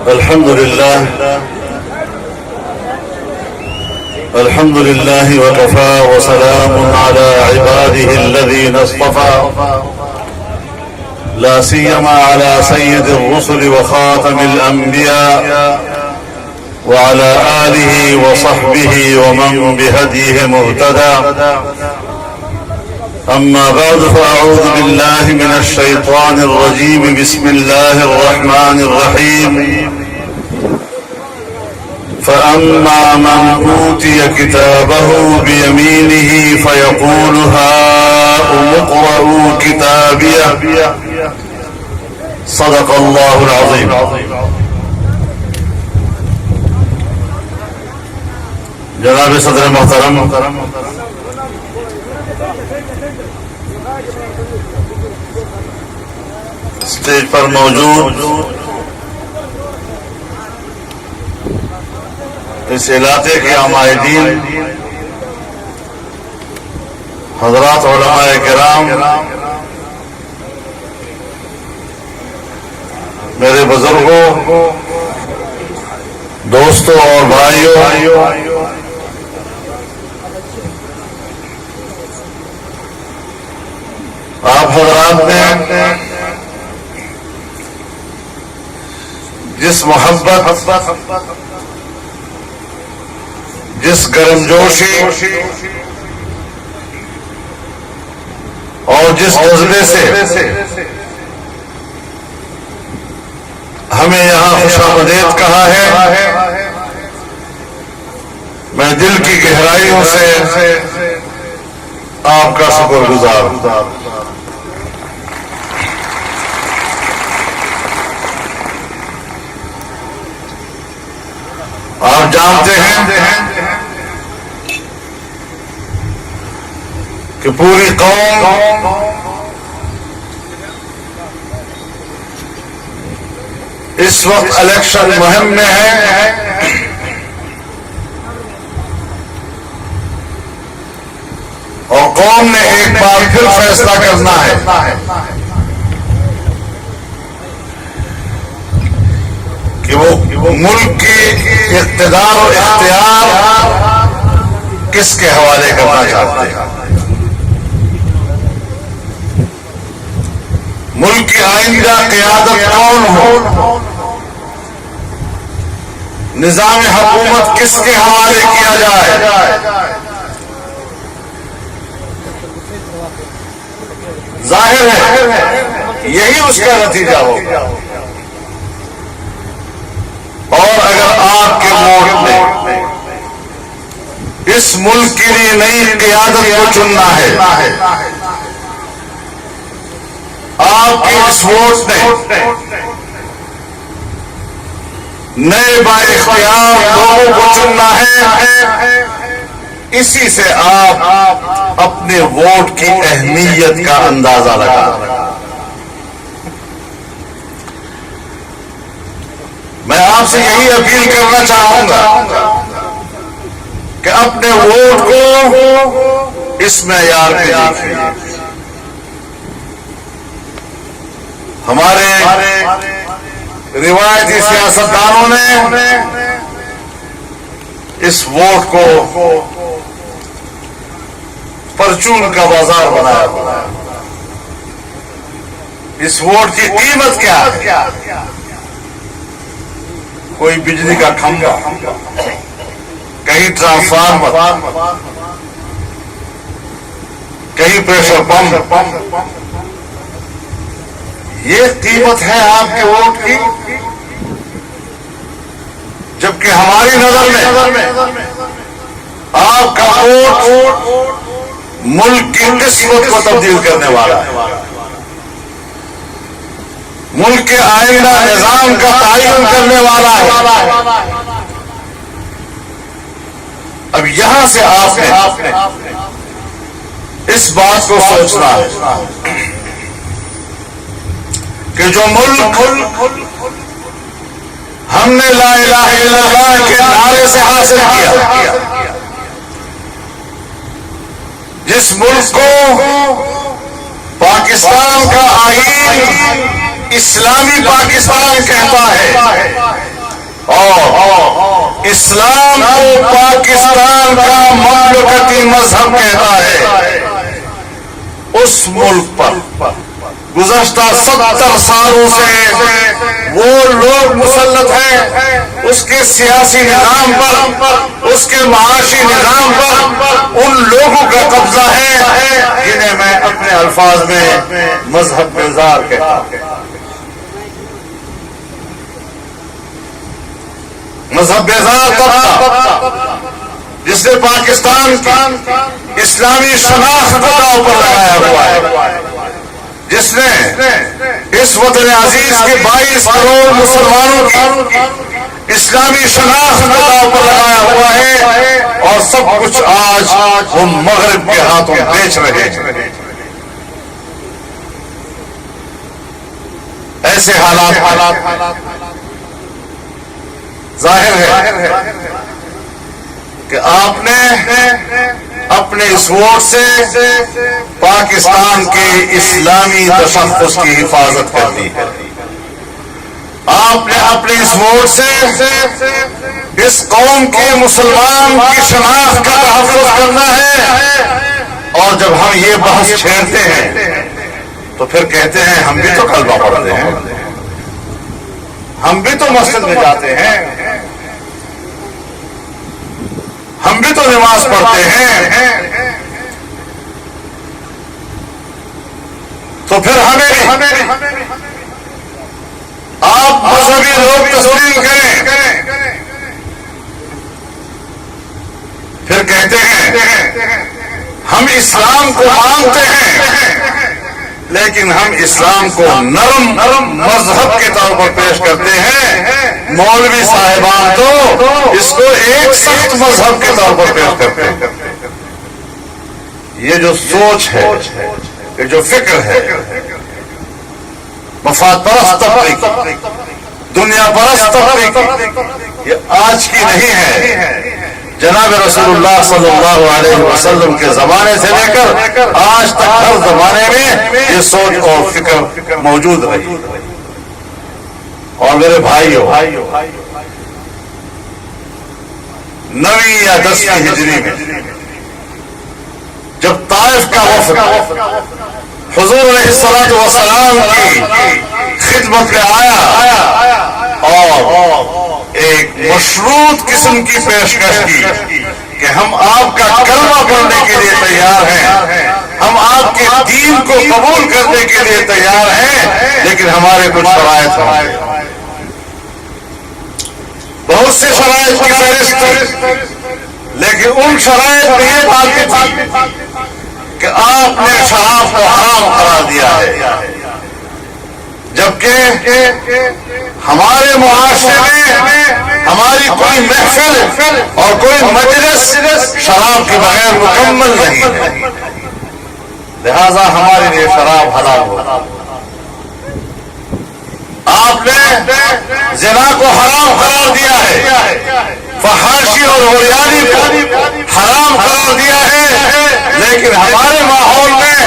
الحمد لله وكفى وسلام على عباده الذين اصطفى لا سيما على سيد الرسل وخاتم الأنبياء وعلى آله وصحبه ومن بهديه مهتدى. أما بعد فأعوذ بالله من الشيطان الرجيم. بسم الله الرحمن الرحيم. فأما من أوتي كتابه بيمينه فيقول هاؤم اقرءوا كتابيه. صدق الله العظيم. جناب صدر محترم، اسٹیج پر موجود اس علاقے کے عمائدین، حضرات علماء کرام، میرے بزرگوں، دوستوں اور بھائیوں، آپ حضرات نے جس محبت، جس گرمجوشی اور جس جذبے سے ہمیں یہاں خوش آمدید کہا ہے، میں دل کی گہرائیوں سے آپ کا شکر گزار ہوں۔ آپ جانتے ہیں کہ پوری قوم اس وقت الیکشن مہم میں ہے، اور قوم نے ایک بار پھر فیصلہ کرنا ہے کہ وہ ملک کی اقتدار و اختیار کس کے حوالے کرنا چاہتے ہیں۔ ملک کی آئندہ قیادت کون ہو، نظام حکومت کس کے حوالے کیا جائے، ظاہر ہے یہی اس کا نتیجہ ہوگا۔ اور اگر آپ کے ووٹ نے اس ملک کے لیے نئی قیادت کو چننا ہے، آپ کے اس ووٹ نے نئے بااختیار لوگوں کو چننا ہے، اسی سے آپ اپنے ووٹ کی اہمیت کا اندازہ لگا۔ میں آپ سے یہی اپیل کرنا چاہوں گا کہ اپنے ووٹ کو اس معیار پہ دیکھیے۔ ہمارے روایتی سیاستدانوں نے اس ووٹ کو پرچون کا بازار بنایا ہوا ہے۔ اس ووٹ کی قیمت کیا ہے؟ کوئی بجلی کا کھمبا، کہیں ٹرانسفارمر، کہیں پریشر پمپ، یہ قیمت ہے آپ کے ووٹ کی۔ جبکہ ہماری نظر میں آپ کا ووٹ ملک کی قسمت کو تبدیل کرنے والا ہے، ملک کے آئندہ نظام کا تعین کرنے والا ہے۔ اب یہاں سے آپ نے اس بات کو سوچنا ہے کہ جو ملک ہم نے لا الہ الا اللہ کے نعرے سے حاصل کیا، جس ملک کو پاکستان کا آئین اسلامی پاکستان کہتا ہے، اسلام کو پاکستان کا مملکتی مذہب کہتا ہے، اس ملک پر گزشتہ 70 سالوں سے وہ لوگ مسلط ہیں، اس کے سیاسی نظام پر، اس کے معاشی نظام پر ان لوگوں کا قبضہ ہے جنہیں میں اپنے الفاظ میں مذہب بیزار کہتا ہوں۔ مذہب بیزار طبقہ جس نے پاکستان کی اسلامی شناخت کو داؤ پر لگایا ہوا ہے، جس نے اس وطن عزیز کے 22 کروڑ مسلمانوں کی اسلامی شناخت کو داؤ پر لگایا ہوا ہے، اور سب کچھ آج وہ مغرب کے ہاتھوں بیچ رہے ہیں۔ ایسے حالات ظاہر ہے کہ آپ نے اپنے اس ووٹ سے پاکستان کے اسلامی تشخص کی حفاظت کرنی ہے، آپ نے اپنے اس ووٹ سے اس قوم کے مسلمان کی شناخت کا تحفظ کرنا ہے۔ اور جب ہم یہ بحث چھیڑتے ہیں تو پھر کہتے ہیں ہم بھی تو کلمہ پڑھتے ہیں، ہم بھی تو مسجد میں جاتے ہیں، ہم بھی تو نماز پڑھتے ہیں، تو پھر ہمیں آپ مذہبی لوگ تسلیم کریں، پھر کہتے ہیں ہم اسلام کو مانتے ہیں لیکن ہم اسلام کو نرم مذہب کے طور پر پیش کرتے ہیں، مولوی صاحبان تو اس کو ایک سخت مذہب کے طور پر پیش کرتے ہیں۔ یہ جو سوچ ہے، یہ جو فکر ہے مفاد پرست طبقے کی، دنیا پرست طبقے کی، یہ آج کی نہیں ہے۔ جناب رسول اللہ صلی اللہ علیہ وسلم کے زمانے سے لے کر آج تک ہر زمانے میں یہ سوچ اور فکر موجود رہی۔ اور میرے بھائیو، 9ویں یا 10ویں ہجری میں جب طائف کا وفد حضور علیہ الصلوۃ والسلام کی خدمت میں آیا اور ایک مشروط قسم کی پیشکش کی کہ ہم آپ کا کلمہ پڑھنے کے لیے تیار ہیں، ہم آپ کے دین کو قبول کرنے کے لیے تیار ہیں، لیکن ہمارے کچھ شرائط ہیں۔ بہت سی شرائط کی فہرست، لیکن ان شرائط میں یہ بات تھی کہ آپ نے شراب کو حرام قرار دیا ہے، جبکہ ہمارے معاشرے میں ہماری کوئی محفل اور کوئی مجلس شراب کے بغیر مکمل نہیں ہے، لہذا ہمارے لیے شراب حلال ہو۔ آپ نے زنا کو حرام قرار دیا ہے، فحاشی اور عریانی کو حرام قرار دیا ہے، لیکن ہمارے ماحول میں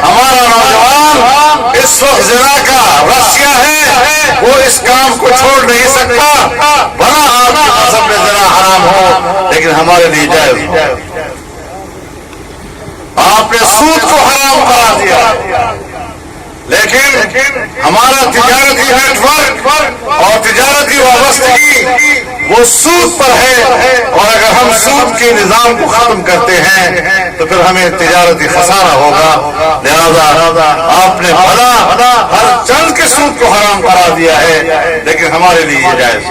ہمارا نوجوان اس وقت زنا کا رسیا ہے، وہ اس کام کو چھوڑ نہیں سکتا، بنا آپ کے مذہب میں زنا حرام ہو لیکن ہمارے لیے جائز۔ آپ نے سود کو حرام قرار دیا، لیکن ہمارا تجارتی نیٹ ورک اور تجارتی وابستگی وہ سود پر ہے، اور اگر ہم سود کے نظام کو ختم کرتے ہیں تو پھر ہمیں تجارتی خسارہ ہوگا، لہذا آپ نے بھلا ہر چند کے سود کو حرام قرار دیا ہے لیکن ہمارے لیے یہ جائز۔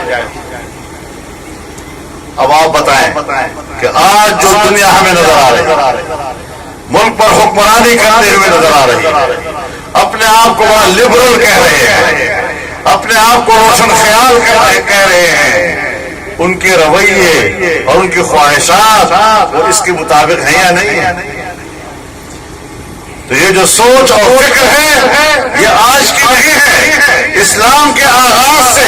اب آپ بتائیں کہ آج جو دنیا ہمیں نظر آ رہی ہے، ملک پر حکمرانی کرتے ہوئے نظر آ رہی ہے، اپنے آپ کو بڑا لبرل کہہ رہے ہیں، اپنے آپ کو روشن خیال کہہ رہے ہیں، ان کے رویے اور ان کی خواہشات وہ اس کے مطابق ہیں یا نہیں ہے؟ تو یہ جو سوچ اور فکر ہے یہ آج کی نہیں ہے، اسلام کے آغاز سے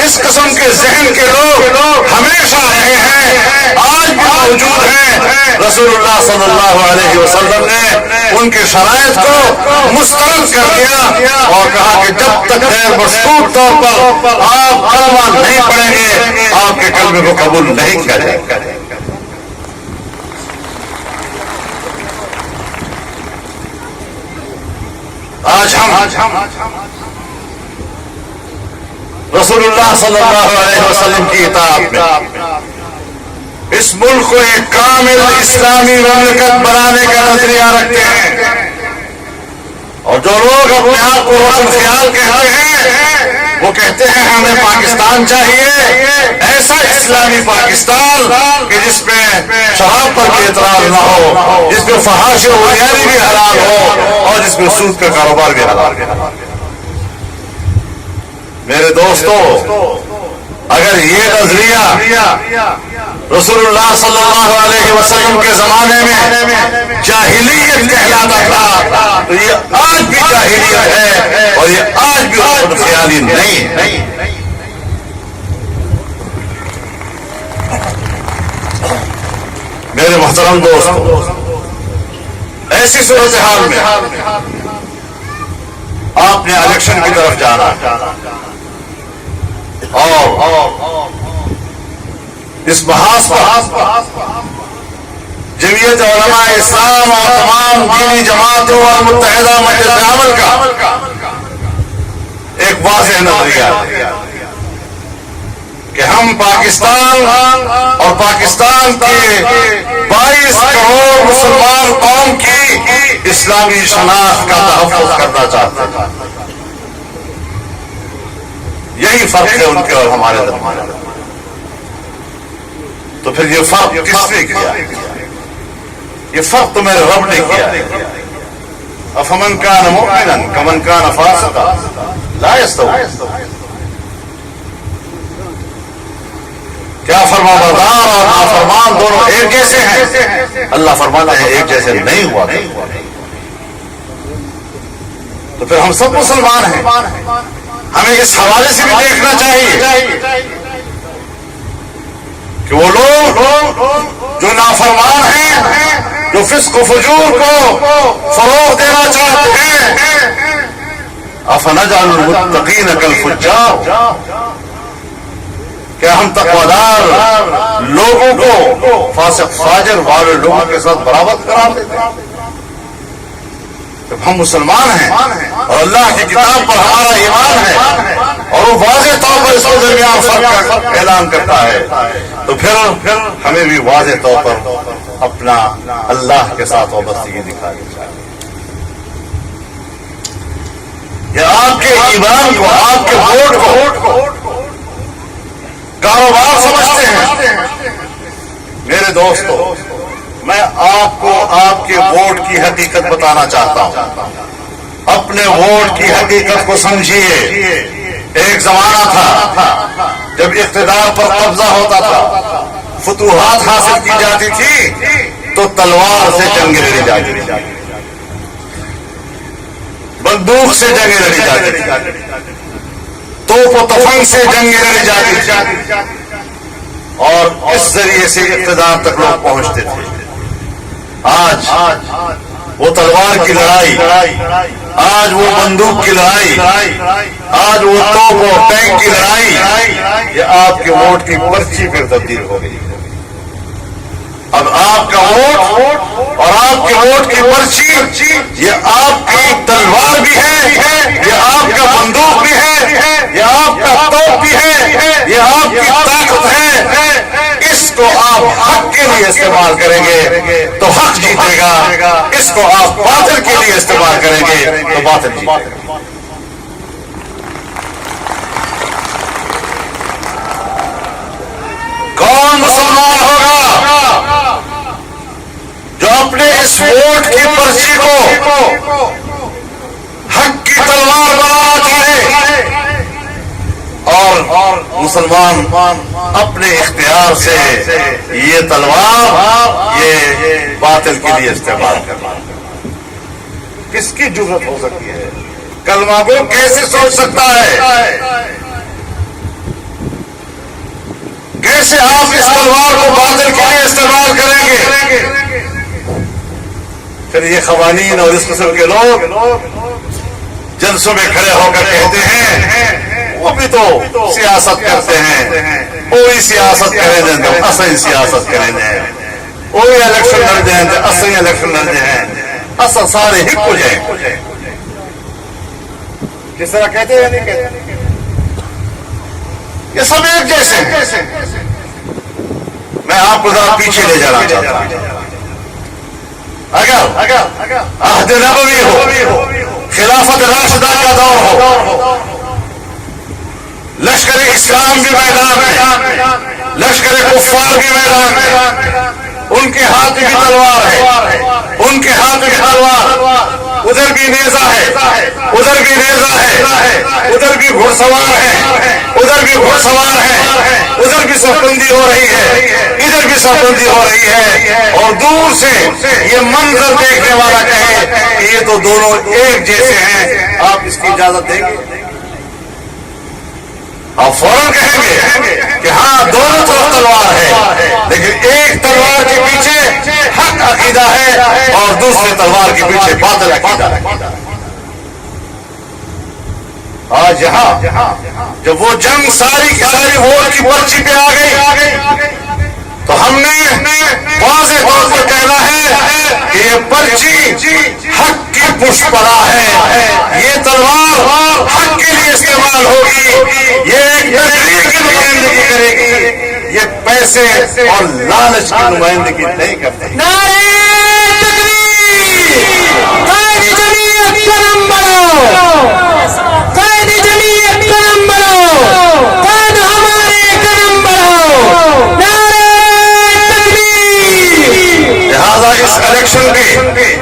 اس قسم کے ذہن کے لوگ ہمیشہ رہے ہیں، آج بھی موجود ہیں۔ رسول اللہ صلی اللہ علیہ وسلم نے ان کے شرائط کو مسترد کر دیا اور کہا کہ جب تک غیر مشروط طور پر آپ کلمہ نہیں پڑھیں گے آپ کے کلمے کلمے کو قبول نہیں کیا جائے گا۔ آج ہم رسول اللہ صلی اللہ علیہ وسلم کی اطاعت میں اس ملک کو ایک کامل اسلامی مملکت بنانے کا نظریہ رکھتے ہیں، اور جو لوگ اپنے آپ کو روشن خیال کہتے ہیں وہ کہتے ہیں ہمیں پاکستان چاہیے، ایسا اسلامی پاکستان کہ جس میں شراب پر بھی اعتراض نہ ہو، جس میں فحاشی و عیاری بھی حلال ہو، اور جس میں سود کا کاروبار بھی حلال ہو۔ میرے دوستو، اگر یہ نظریہ رسول اللہ صلی اللہ علیہ وسلم کے زمانے میں جاہلیت کہلاتا تھا تو یہ آج بھی جاہلیت ہے، اور یہ آج بھی خود خیالی نہیں ہے۔ میرے محترم دوستو، ایسی صورتحال میں آپ نے الیکشن کی طرف جانا اور اس بحث پر جمعیت علماء اسلام اور تمام دینی جماعتوں اور متحدہ مجلس عمل کا ایک واضح نظریہ ہے کہ ہم پاکستان اور پاکستان کے 22 کروڑ مسلمان قوم کی اسلامی شناخت کا تحفظ کرنا چاہتے ہیں۔ یہی فرق ہے ان کے اور ہمارے درمیان۔ تو پھر یہ فرق کس نے کیا؟ یہ فرق تو میرے رب نے کیا ہے۔ افمن کان مؤمنا کمن کان فاسقا لا یستوی۔ کیا فرما بردار اور نافرمان دونوں ایک جیسے ہیں؟ اللہ فرماتا ہے ایک جیسے نہیں ہوا۔ تو پھر ہم سب مسلمان ہیں، ہمیں اس حوالے سے بھی دیکھنا چاہیے کہ وہ لوگ جو نافرمان ہیں، جو فسق و فجور کو فروغ دینا چاہتے ہیں، افنجعل المتقین کالفجار، کیا ہم تقویدار لوگوں کو فاسق فاجر والے لوگوں کے ساتھ برابر قرار دیتے ہیں؟ جب ہم مسلمان ہیں اور اللہ کی کتاب پر ہمارا ایمان ہے اور وہ واضح طور پر اس کے درمیان فرق کا اعلان کرتا ہے، تو پھر ہمیں بھی واضح طور پر اپنا اللہ کے ساتھ وابستگی دکھانی چاہیے۔ یہ آپ کے ایمان کو، آپ کے ووٹ کو کاروبار سمجھتے ہیں۔ میرے دوستو، میں آپ کو آپ کے ووٹ کی حقیقت بتانا چاہتا ہوں۔ اپنے ووٹ کی حقیقت کو سمجھیے۔ ایک زمانہ تھا جب اقتدار پر قبضہ ہوتا تھا، فتوحات حاصل کی جاتی تھی تو تلوار سے جنگیں لڑی جاتی تھی، بندوق سے جنگیں لڑی جاتی تھی، توپ و تفنگ سے جنگیں لڑی جاتی تھی، اور اس ذریعے سے اقتدار تک لوگ پہنچتے تھے۔ آج وہ تلوار کی لڑائی، آج وہ بندوق کی لڑائی، آج وہ توپ اور ٹینک کی لڑائی، یہ آپ کے ووٹ کی پرچی پہ تبدیل ہو گئی۔ اب آپ کا ووٹ اور آپ کے ووٹ کی پرچی یہ آپ کی تلوار بھی ہے، یہ آپ کا بندوق بھی ہے، یہ آپ کا توپ بھی ہے، یہ آپ کی طاقت ہے۔ اس کو آپ حق کے لیے استعمال کریں گے تو حق جیتے گا، اس کو آپ باطل کے لیے استعمال کریں گے تو باطل جیتے گا۔ کون مسلمان ہوگا جو اپنے اس ووٹ کی پرچی کو حق کی تلوار بنانا چاہے اور مسلمان اپنے اختیار سے یہ تلوار یہ باطل کے لیے استعمال کرنا؟ کس کی جرأت ہو سکتی ہے؟ کلمہ گو کیسے سوچ سکتا ہے؟ کیسے آپ اس تلوار کو باطل کے لیے استعمال کریں گے؟ پھر یہ قوانین اور اس قسم کے لوگ جلسوں میں کھڑے ہو کر کہتے ہیں وہ بھی تو سیاست کرتے ہیں، کوئی سیاست کریں دیں تو اصل سیاست کریں دیں کوئی الیکشن لڑ جائیں تو اصل الیکشن لڑ جائیں اصل سارے ہک ہو جائیں کس طرح کہتے ہیں نہیں کہتے یہ سب ایک جیسے ہیں میں آپ کو ذرا پیچھے لے جانا چاہتا ہوں اگر عہد نبوی ہو خلافت راشدہ کا دور ہو لشکر اسلام بھی میدان میں لشکر کفار بھی میدان میں ان کے ہاتھ بھی تلوار ہے ان کے ہاتھ بھی تلوار ادھر بھی نیزہ ہے ادھر بھی نیزہ ہے ادھر بھی گھڑ سوار ہے ادھر بھی گھڑ سوار ہے ادھر بھی صفبندی ہو رہی ہے ادھر بھی صفبندی ہو رہی ہے اور دور سے یہ منظر دیکھنے والا کہے کہ یہ تو دونوں ایک جیسے ہیں آپ اس کی اجازت دیں گے آپ فوراً کہیں گے کہ ہاں دونوں طرف تلوار ہے لیکن ایک تلوار کے پیچھے حق عقیدہ ہے اور دوسرے تلوار کے پیچھے باطل عقیدہ ہے آج یہاں جب وہ جنگ ساری کی ساری ووٹ کی پرچی پہ آ گئی تو ہم نے واضح طور پر کہنا ہے کہ یہ پرچی حق کی پشپرا ہے یہ تلوار حق کے لیے استعمال ہوگی یہ ایک تقریر کی نمائندگی کرے گی یہ پیسے اور لالچ کی نمائندگی نہیں کرتے اس الیکشن کے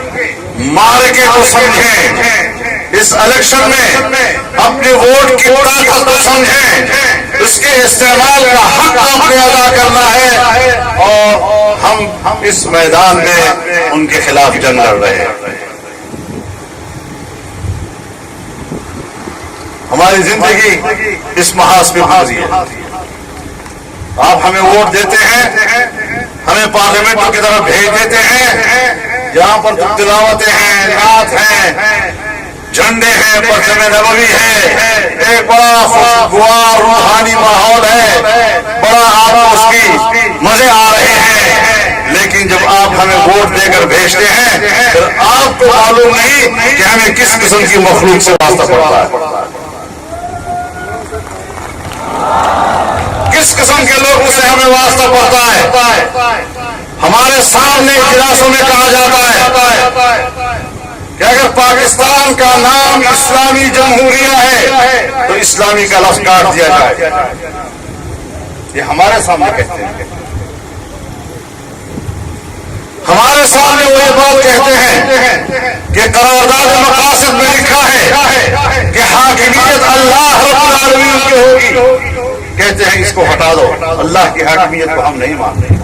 مارکے کو سمجھیں اس الیکشن میں اپنے ووٹ کی طاقت کو سمجھیں اس کے استعمال کا حق آپ نے ادا کرنا ہے اور ہم اس میدان میں ان کے خلاف جنگ لڑ رہے ہیں ہماری زندگی اس محاذ پہ گزری ہے آپ ہمیں ووٹ دیتے ہیں ہمیں پارلیمنٹ کی طرف بھیج دیتے ہیں جہاں پر تلاوتیں ہیں نعت ہیں جھنڈے ہیں پرچم نبوی ہے ایک بڑا خوشگوار روحانی ماحول ہے بڑا آپ کو اس کی مزے آ رہے ہیں لیکن جب آپ ہمیں ووٹ دے کر بھیجتے ہیں پھر آپ کو معلوم نہیں کہ ہمیں کس قسم کی مخلوق سے واسطہ پڑتا ہے کس قسم کے لوگوں سے ہمیں واسطہ پڑتا ہے ہمارے سامنے اجلاسوں میں کہا جاتا ہے کہ اگر پاکستان کا نام اسلامی جمہوریہ ہے تو اسلامی کا لفظ کاٹ دیا جائے یہ ہمارے سامنے کہتے ہیں ہمارے سامنے وہ یہ بات کہتے ہیں کہ قرارداد مقاصد میں لکھا ہے کہ حاکمیت اللہ رب العالمین کی ہوگی کہتے ہیں اس کو ہٹا دو اللہ کی حاکمیت کو ہم نہیں مانتے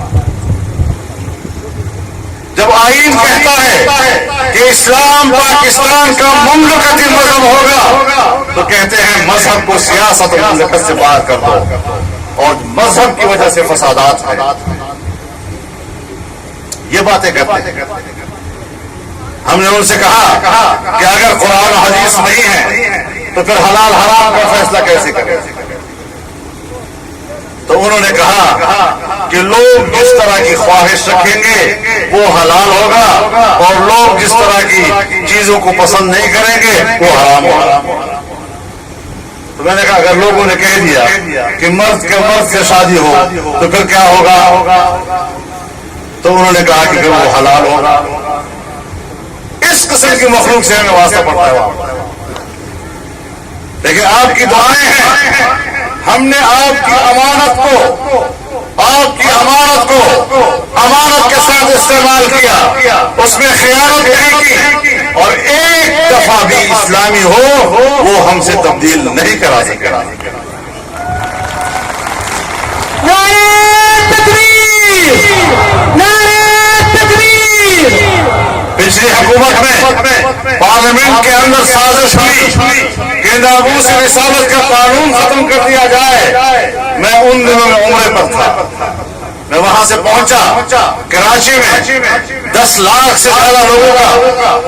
جب آئین کہتا ہے کہ اسلام پاکستان کا مملکتی مذہب ہوگا تو کہتے ہیں مذہب کو سیاست و مملکت سے باہر کر دو اور مذہب کی وجہ سے فسادات ہیں یہ باتیں کرتے ہیں ہم نے ان سے کہا کہ اگر قرآن و حدیث نہیں ہے تو پھر حلال حرام کا فیصلہ کیسے کریں تو انہوں نے کہا کہ لوگ جس طرح کی خواہش رکھیں گے وہ حلال ہوگا اور لوگ جس طرح کی چیزوں کو پسند نہیں کریں گے وہ حرام ہوگا تو میں نے کہا اگر لوگوں نے کہہ دیا کہ مرد کے مرد سے شادی ہو تو پھر کیا ہوگا تو انہوں نے کہا کہ پھر وہ حلال ہوگا اس قسم کی مخلوق سے ہمیں واسطہ پڑتا ہے لیکن آپ کی دعائیں ہیں ہم نے آپ کی امانت کو امانت کے ساتھ استعمال کیا اس میں خیانت نہیں کی اور ایک دفعہ بھی اسلامی ہو وہ ہم سے تبدیل نہیں کرا سکے پچھلی حکومت میں پارلیمنٹ کے اندر سازش ہوئی کہ ناموس رسالت کا قانون ختم کر دیا جائے میں ان دنوں میں عمرے پر تھا میں وہاں سے پہنچا کراچی میں 10 لاکھ سے زیادہ لوگوں کا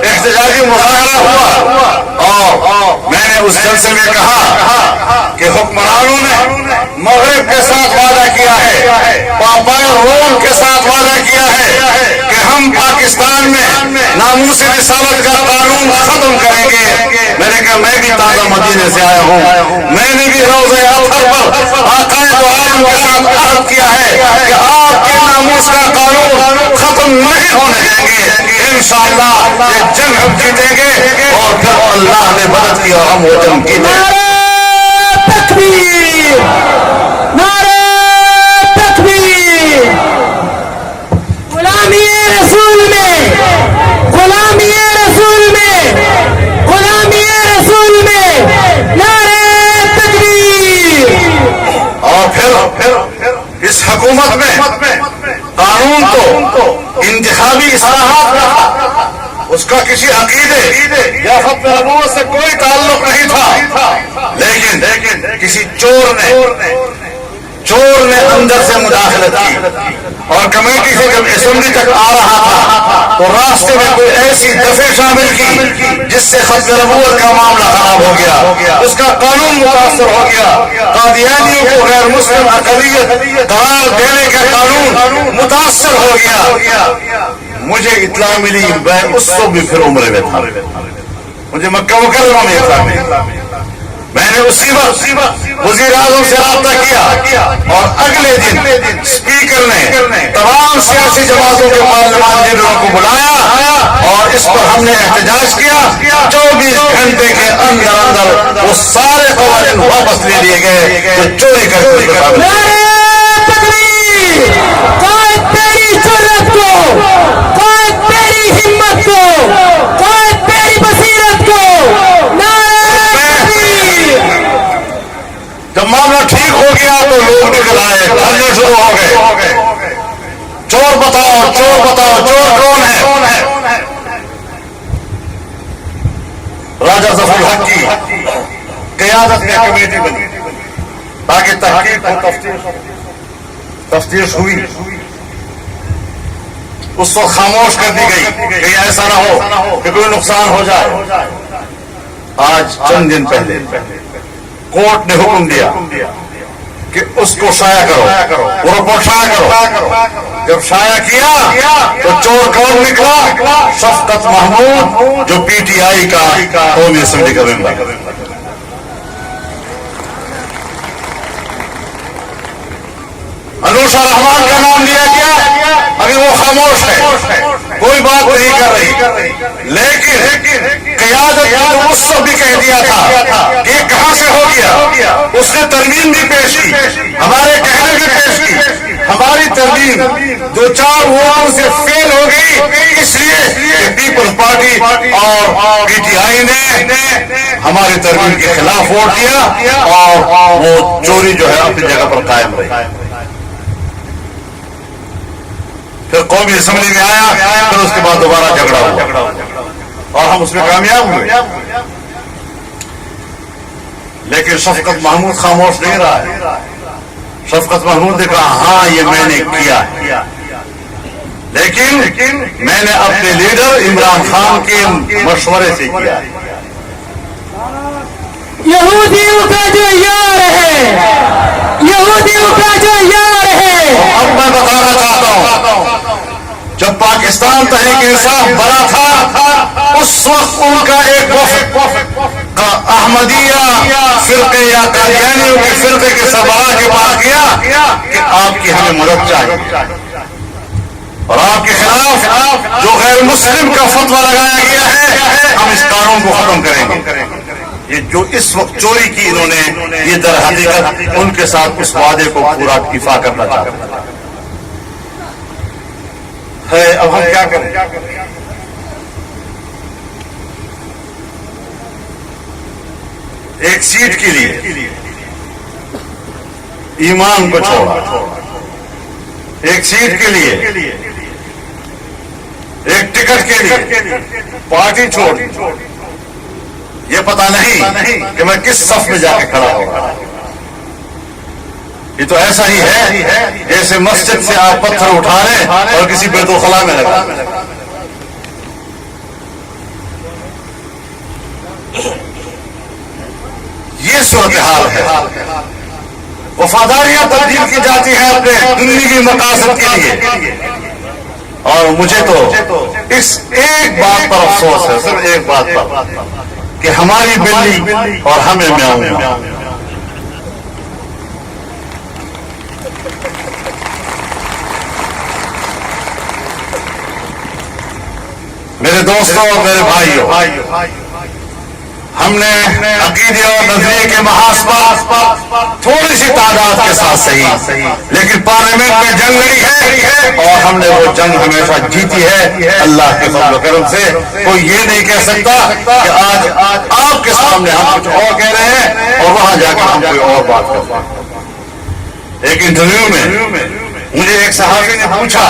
احتجاجی مظاہرہ ہوا اور میں نے اس جلسے میں کہا کہ حکمرانوں نے مغرب کے ساتھ وعدہ پاپائے روم کے ساتھ وعدہ کیا ہے کہ ہم پاکستان میں ناموس رسالت کا قانون ختم کریں گے. میں نے کہا میں بھی تازہ مدینے سے آیا ہوں, میں نے بھی روزہ اطہر پر آقائے دو عالم کے ساتھ عہد کیا ہے کہ آپ کے ناموس کا قانون ختم نہیں ہونے دیں گے. انشاءاللہ یہ جنگ ہم جیتیں گے اور پھر اللہ نے مدد کی اور ہم وہ جنگ جیتیں. نعرہ تکبیر, نعرہ تکبیر. غلامی رسول میں, غلامی رسول میں, غلامی رسول میں, نعرہ تکبیر. اور پھر اس حکومت میں قانون تو انتخابی اصلاحات کا تھا, اس کا کسی عقیدے یا ختم نبوت سے کوئی تعلق نہیں تھا, لیکن کسی چور نے اندر سے مداخلت کی اور کمیٹی سے جب اسمبلی تک آ رہا تھا تو راستے میں کوئی ایسی دفعہ شامل کی جس سے ختم نبوت کا معاملہ خراب ہو گیا, اس کا قانون متاثر ہو گیا, قادیانیوں کو غیر مسلم اقلیت قرار دینے کا قانون متاثر ہو گیا. مجھے اطلاع ملی, میں اس وقت بھی پھر عمرے میں تھا, مجھے مکہ مکرمہ میں اطلاع ملی. میں نے اسی وقت وزیر اعظم سے رابطہ کیا اور اگلے دن اسپیکر نے تمام سیاسی جماعتوں کے پارلیمان لیڈروں کو بلایا اور اس پر ہم نے احتجاج کیا. 24 گھنٹے کے اندر وہ سارے قوانین واپس لے لیے گئے جو چوری کرتے قائد تیری جرأت کو, قائد تیری ہمت کو, قائد تیری بصیرت کو. جب معاملہ ٹھیک ہو گیا تو لوگ نکل آئے, دھرنے شروع ہو گئے, چور بتاؤ, چور بتاؤ, چور کون ہے. راجہ ظفر الحق کی قیادت میں کمیٹی بنی تاکہ تحقیق اور تفتیش ہوئی. اس وقت خاموش کر دی گئی کہ ایسا نہ ہو کہ کوئی نقصان ہو جائے. آج چند دن پہلے کورٹ نے حکم دیا کہ اس کو شائع کرو, وہ رپورٹ شائع کرو. جب شائع کیا تو چور کون نکلا؟ شفقت محمود, جو پی ٹی آئی کا قومی اسمبلی کا ممبر. انوشا رحمان کا نام لیا گیا, ابھی وہ خاموش ہے, کوئی بات نہیں کر رہی. لیکن قیادت نے اس وقت بھی کہہ دیا تھا کہ کہاں سے ہو گیا. اس نے ترمیم بھی پیش کی, ہمارے کہنے بھی پیش کی. ہماری ترمیم 2-4 ووٹوں سے فیل ہو گئی, اس لیے پیپلز پارٹی اور پی ٹی آئی نے ہماری ترمیم کے خلاف ووٹ دیا اور وہ چوری جو ہے اپنی جگہ پر قائم رہی. پھر قومی اسمبلی میں آیا, پھر اس کے بعد دوبارہ جھگڑا ہوا اور ہم اس میں کامیاب ہوئے. لیکن شفقت محمود خاموش نہیں رہا ہے. شفقت محمود نے کہا ہاں یہ میں نے کیا ہے, لیکن میں نے اپنے لیڈر عمران خان کے مشورے سے کیا. یہودیوں کا جو یار ہے, یہودیوں کا جو یار ہے. اب میں بتانا چاہتا ہوں, جب پاکستان تحریک انصاف بنا تھا اس وقت ان کا ایک وفد احمدیہ فرقے یا قادیانیوں کے فرقے کے سربراہ کے پاس گیا کہ آپ کی ہمیں مدد چاہیے اور آپ کے خلاف جو غیر مسلم کا فتویٰ لگایا گیا ہے ہم اس قانون کو ختم کریں گے. یہ جو اس وقت چوری کی انہوں نے, یہ در حقیقت ان کے ساتھ اس وعدے کو پورا دفاع کرنا چاہتے ہے. اب ہم کیا کریں؟ ایک سیٹ کے لیے ایمان کو چھوڑا, ایک سیٹ کے لیے, ایک ٹکٹ کے لیے پارٹی چھوڑ. یہ پتہ نہیں کہ میں کس صف میں جا کے کھڑا ہوگا. یہ تو ایسا ہی ہے جیسے مسجد سے آپ پتھر اٹھا لیں اور کسی بیت الخلا میں لگا. یہ صورتحال ہے. وفاداریاں تبدیل کی جاتی ہیں اپنے دنیوی مقاصد کے لیے. اور مجھے تو اس ایک بات پر افسوس ہے، صرف ایک بات پر، کہ ہماری بلی اور ہمیں میاؤں. میرے دوستوں اور میرے بھائیوں، ہم نے عقیدے اور نظریے کے محاذ پر تھوڑی سی تعداد کے ساتھ صحیح، لیکن پارلیمنٹ میں جنگ لڑی ہے اور ہم نے وہ جنگ ہمیشہ جیتی ہے اللہ کے فضل و کرم سے. کوئی یہ نہیں کہہ سکتا کہ آج آپ کے سامنے ہم کچھ اور کہہ رہے ہیں اور وہاں جا کر ہم کوئی اور بات کرتے ہیں. ایک انٹرویو میں مجھے ایک صحافی نے پوچھا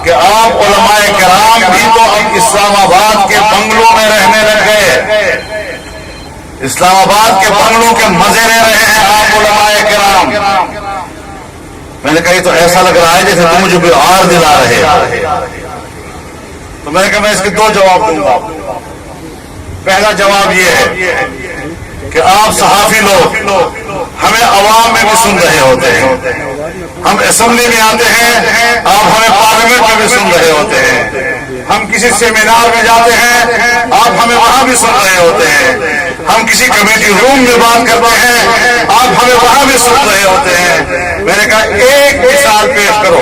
کہ آپ علماء کرام بھی تو اب اسلام آباد کے بنگلوں میں رہنے لگ گئے، اسلام آباد کے بنگلوں کے مزے لے رہے ہیں آپ علماء کرام. میں نے کہا یہ تو ایسا لگ رہا ہے جیسے تم مجھے کوئی آر دلا رہے. تو میں نے کہا میں اس کے 2 جواب دوں گا. پہلا جواب یہ ہے کہ آپ صحافی لوگ ہمیں عوام میں بھی سن رہے ہوتے ہیں، ہم اسمبلی میں آتے ہیں آپ ہمیں پارلیمنٹ میں بھی سن رہے ہوتے ہیں، ہم کسی سیمینار میں جاتے ہیں آپ ہمیں وہاں بھی سن رہے ہوتے ہیں، ہم کسی کمیٹی روم میں بات کرتے ہیں آپ ہمیں وہاں بھی سن رہے ہوتے ہیں. میں نے کہا ایک مثال پیش کرو،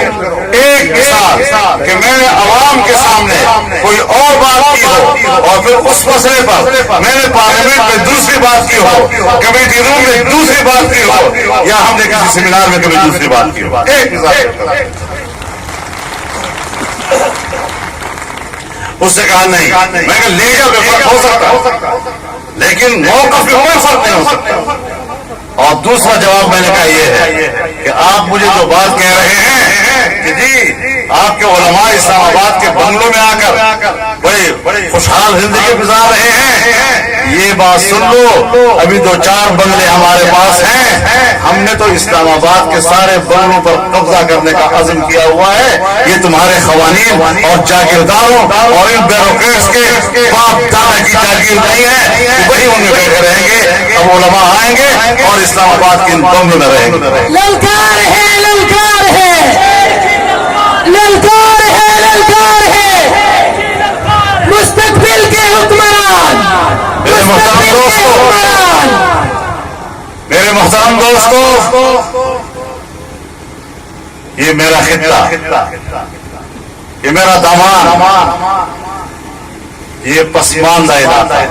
ایک مثال کہ میں نے عوام کے سامنے کوئی اور بات کی ہو اور پھر اس مسئلے پر میں نے پارلیمنٹ میں دوسری بات کی ہو، کمیٹی روم میں دوسری بات کی ہو، یا ہم نے کسی سیمینار میں کبھی دوسری بات کی ہو. ایک مثال. اس سے کہا نہیں. میں کہا لے جا میں فرق ہو سکتا لیکن موقف میں کوئی فرق نہیں ہو سکتا. اور دوسرا جواب میں نے کہا یہ ہے کہ آپ مجھے جو بات کہہ رہے ہیں کہ جی آپ کے علماء اسلام آباد کے بنگلوں میں آ کر بڑے خوشحال زندگی گزار رہے ہیں، یہ بات سن لو ابھی 2-4 بنگلے ہمارے پاس ہیں، ہم نے تو اسلام آباد کے سارے بنگلوں پر قبضہ کرنے کا عزم کیا ہوا ہے. یہ تمہارے قوانین اور جاگیرداروں اور ان بیوروکریٹس کے باپ دادا کی جاگیر نہیں ہے کہ وہی ان میں بیٹھے رہیں گے. اب علماء آئیں گے اور اسلام آباد کے ان بنگلوں میں رہیں گے. للکار ہے، للکار ہے، للکار ہے، للکار ہے. مستقبل کے حکمران، میرے محترم دوستو، میرے محترم دوستو، یہ میرا خطہ، یہ میرا دامان، یہ پسماندہ علاقہ ہے.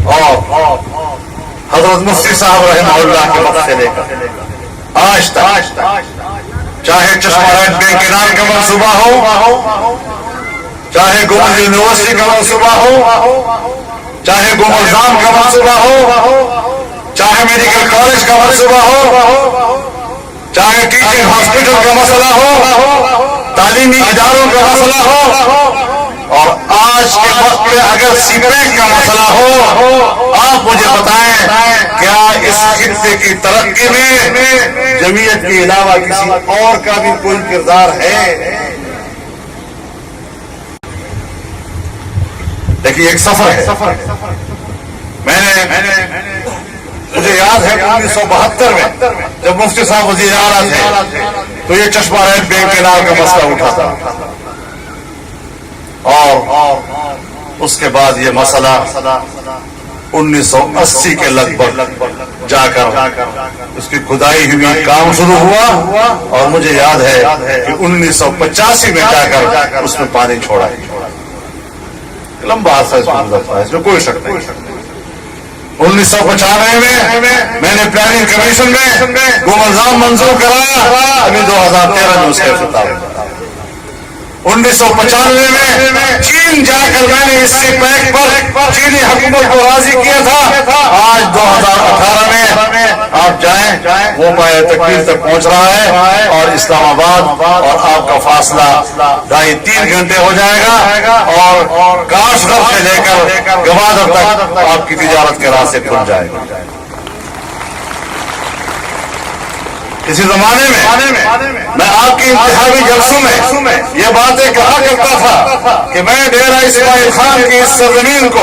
اور حضرت مفتی صاحب رحمہ اللہ کے وقت سے لے کر آج تک چاہے چشمہ رائٹ بینک کنار کا منصوبہ ہو، چاہے گومل یونیورسٹی کا منصوبہ ہو، چاہے گوملزام کا منصوبہ ہو، چاہے میڈیکل کالج کا منصوبہ ہو، چاہے ٹیچنگ ہاسپٹل کا مسئلہ ہو، تعلیمی اداروں کا مسئلہ ہو، اور آج کے وقت میں اگر سی پیک کا مسئلہ ہو، آپ مجھے بتائیں کیا اس خطے کی ترقی میں جمعیت کے علاوہ کسی اور کا بھی کوئی کردار ہے؟ دیکھیے ایک سفر ہے. مجھے یاد ہے 1972 میں جب مفتی صاحب وزیر اعلیٰ تھے تو یہ چشمہ رائٹ بینک کنار کا مسئلہ اٹھا تھا، اور اس کے بعد یہ مسئلہ 1980 کے لگ بھگ جا کر اس کی کھدائی ہوئی، کام شروع ہوا، اور مجھے یاد ہے کہ 1985 میں جا کر اس میں پانی چھوڑا. لمبا عرصہ اس میں گزرتا ہے، اس میں کوئی شک نہیں. 1995 میں نے پلاننگ کمیشن میں گوملزام منظور کرایا، ابھی 2013 میں اس کا افتتاح ہوا. 1995 میں چین جا کر میں نے اس سی پیک پر چینی حکومت کو راضی کیا تھا. آج 2018 میں آپ جائیں وہ پائے تکمیل تک پہنچ رہا ہے، اور اسلام آباد اور آپ کا فاصلہ 2.5-3 گھنٹے ہو جائے گا، اور کاش گھر سے لے کر گوادر تک آپ کی تجارت کے راستے کھل جائے گا. اسی زمانے میں میں آپ کے انتخابی جلسوں میں یہ باتیں کہا کرتا تھا کہ میں ڈیرہ اسماعیل خان کی اس سرزمین کو